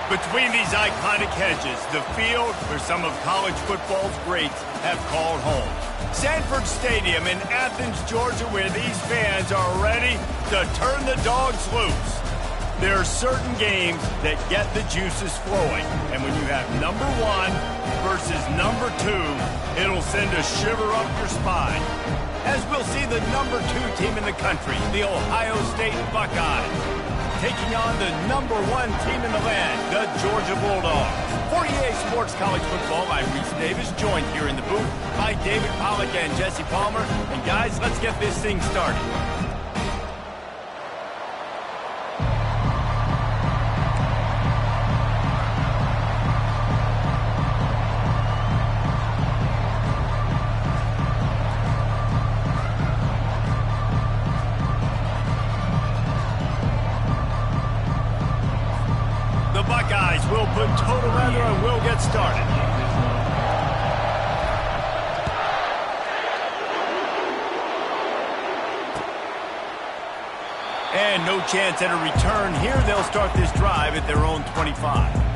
Between these iconic hedges, the field where some of college football's greats have called home. Sanford Stadium in Athens, Georgia, where these fans are ready to turn the dogs loose. There are certain games that get the juices flowing, and when you have number 1 versus number 2, it'll send a shiver up your spine. As we'll see the number 2 team in the country, the Ohio State Buckeyes, taking on the number 1 team in the land, the Georgia Bulldogs. For EA Sports College Football, I'm Reese Davis, joined here in the booth by David Pollack and Jesse Palmer. And guys, let's get this thing started. We'll put total weather and we'll get started. And no chance at a return here. They'll start this drive at their own 25.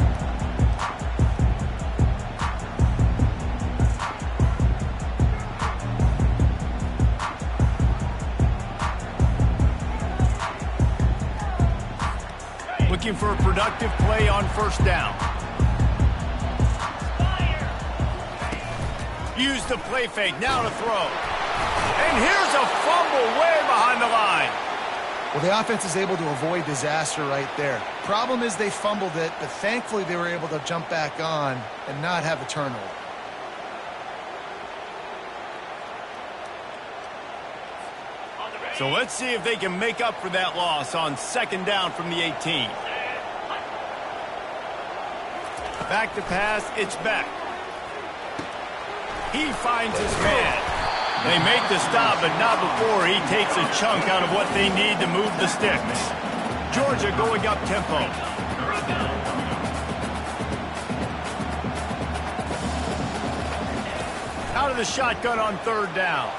Looking for a productive play on first down. Use the play fake, now to throw. And here's a fumble way behind the line. Well, the offense is able to avoid disaster right there. Problem is they fumbled it, but thankfully they were able to jump back on and not have a turnover. So let's see if they can make up for that loss on second down from the 18. Back to pass, it's back. He finds his man. They make the stop, but not before he takes a chunk out of what they need to move the sticks. Georgia going up tempo. Out of the shotgun on third down.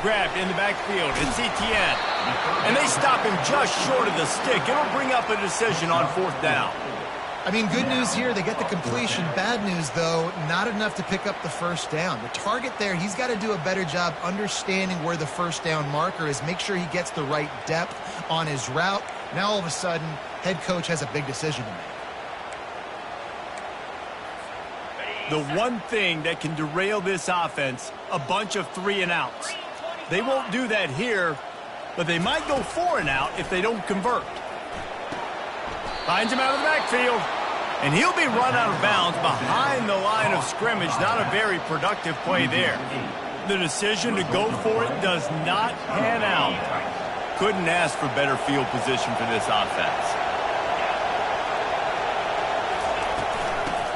Grabbed in the backfield. It's Etienne. And they stop him just short of the stick. It'll bring up a decision on fourth down. I mean, good news here, they get the completion. Bad news, though, not enough to pick up the first down. The target there, he's got to do a better job understanding where the first down marker is, make sure he gets the right depth on his route. Now, all of a sudden, head coach has a big decision to make. The one thing that can derail this offense, a bunch of 3 and outs. They won't do that here, but they might go 4 and out if they don't convert. Finds him out of the backfield, and he'll be run out of bounds behind the line of scrimmage. Not a very productive play there. The decision to go for it does not pan out. Couldn't ask for better field position for this offense.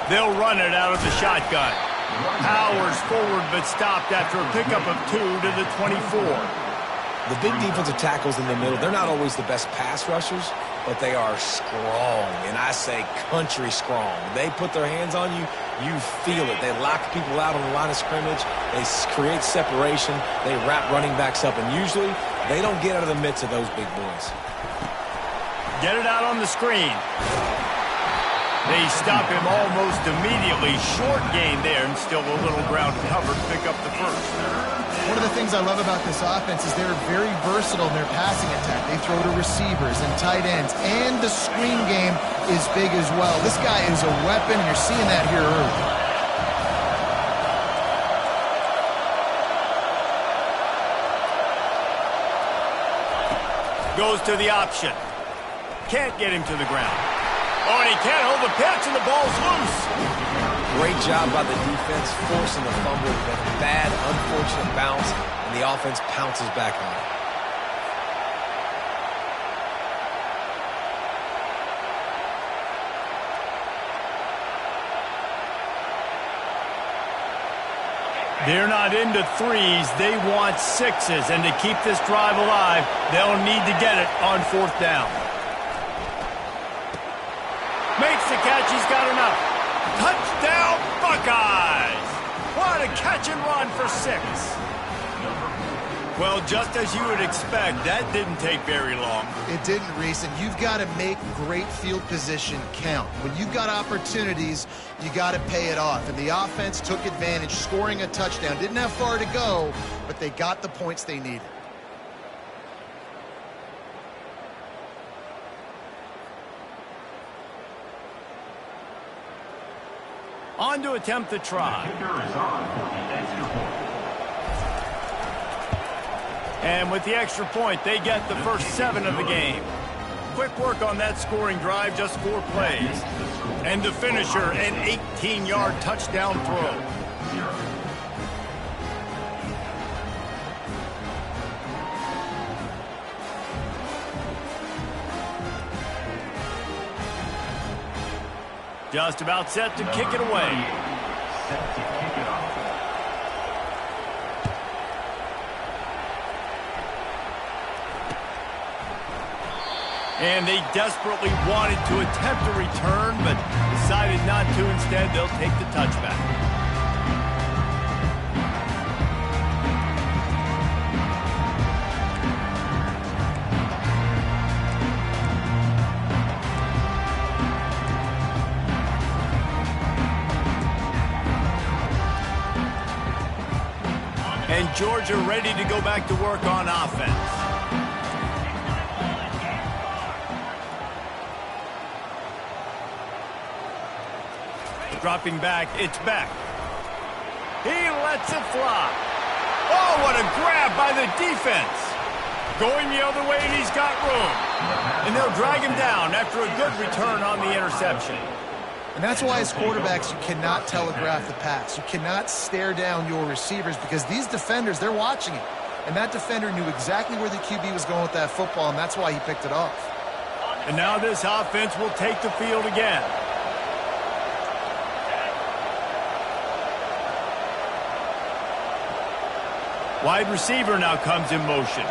They'll run it out of the shotgun. Powers forward, but stopped after a pickup of 2 to the 24. The big defensive tackles in the middle, they're not always the best pass rushers, but they are strong, and I say country strong. They put their hands on you, you feel it. They lock people out on the line of scrimmage. They create separation. They wrap running backs up, and usually they don't get out of the midst of those big boys. Get it out on the screen. They stop him almost immediately. Short gain there, and still a little ground covered to pick up the first. One of the things I love about this offense is they're very versatile in their passing attack. They throw to receivers and tight ends, and the screen game is big as well. This guy is a weapon, and you're seeing that here early. Goes to the option. Can't get him to the ground. Oh, and he can't hold the pitch, and the ball's loose. Great job by the defense, forcing the fumble with a bad, unfortunate bounce, and the offense pounces back on it. They're not into 3s, they want 6s, and to keep this drive alive, they'll need to get it on fourth down. Makes the catch, he's got enough. Touchdown, Buckeyes! What a catch and run for 6. Well, just as you would expect, that didn't take very long. It didn't, Reese, and you've got to make great field position count. When you've got opportunities, you got to pay it off. And the offense took advantage, scoring a touchdown. Didn't have far to go, but they got the points they needed. On to attempt the try. And with the extra point, they get the first 7 of the game. Quick work on that scoring drive, just 4 plays. And the finisher, an 18-yard touchdown throw. Just about set to kick it away. And they desperately wanted to attempt a return, but decided not to. Instead, they'll take the touchback. And Georgia ready to go back to work on offense. Dropping back, it's back. He lets it fly. Oh, what a grab by the defense. Going the other way, and he's got room. And they'll drag him down after a good return on the interception. And that's why as quarterbacks, you cannot telegraph the pass. You cannot stare down your receivers because these defenders, they're watching it. And that defender knew exactly where the QB was going with that football, and that's why he picked it off. And now this offense will take the field again. Wide receiver now comes in motion.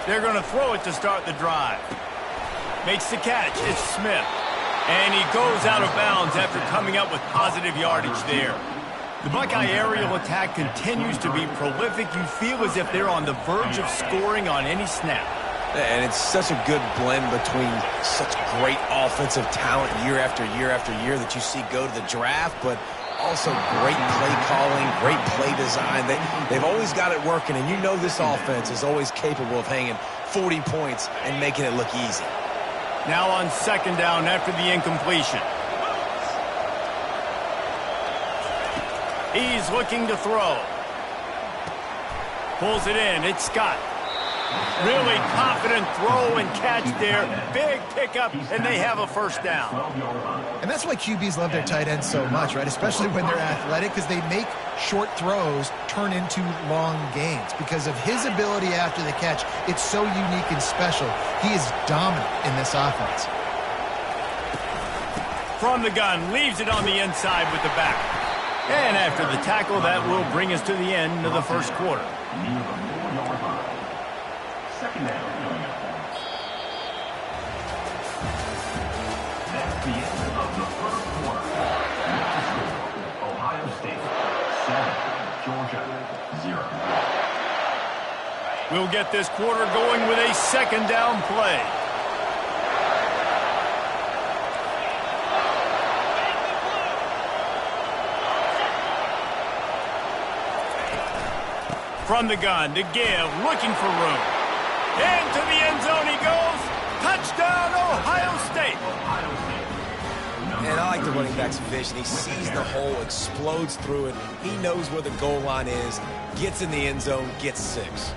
They're going to throw it to start the drive. Makes the catch. It's Smith. And he goes out of bounds after coming up with positive yardage there. The Buckeye aerial attack continues to be prolific. You feel as if they're on the verge of scoring on any snap. And it's such a good blend between such great offensive talent year after year after year that you see go to the draft, but also great play calling, great play design. They've always got it working, and you know this offense is always capable of hanging 40 points and making it look easy. Now on second down after the incompletion. He's looking to throw. Pulls it in. It's Scott. Really confident throw and catch there. Big pickup, and they have a first down. And that's why QBs love their tight ends so much, right? Especially when they're athletic, because they make short throws turn into long gains. Because of his ability after the catch, it's so unique and special. He is dominant in this offense. From the gun, leaves it on the inside with the back. And after the tackle, that will bring us to the end of the first quarter. Second down. That's the end of the first quarter. Ohio State 7, Georgia 0. We'll get this quarter going with a second down play. From the gun to give, looking for room. Into the end zone he goes. Touchdown, Ohio State. And I like the running back's vision. He sees the hole, explodes through it. He knows where the goal line is, gets in the end zone, gets 6.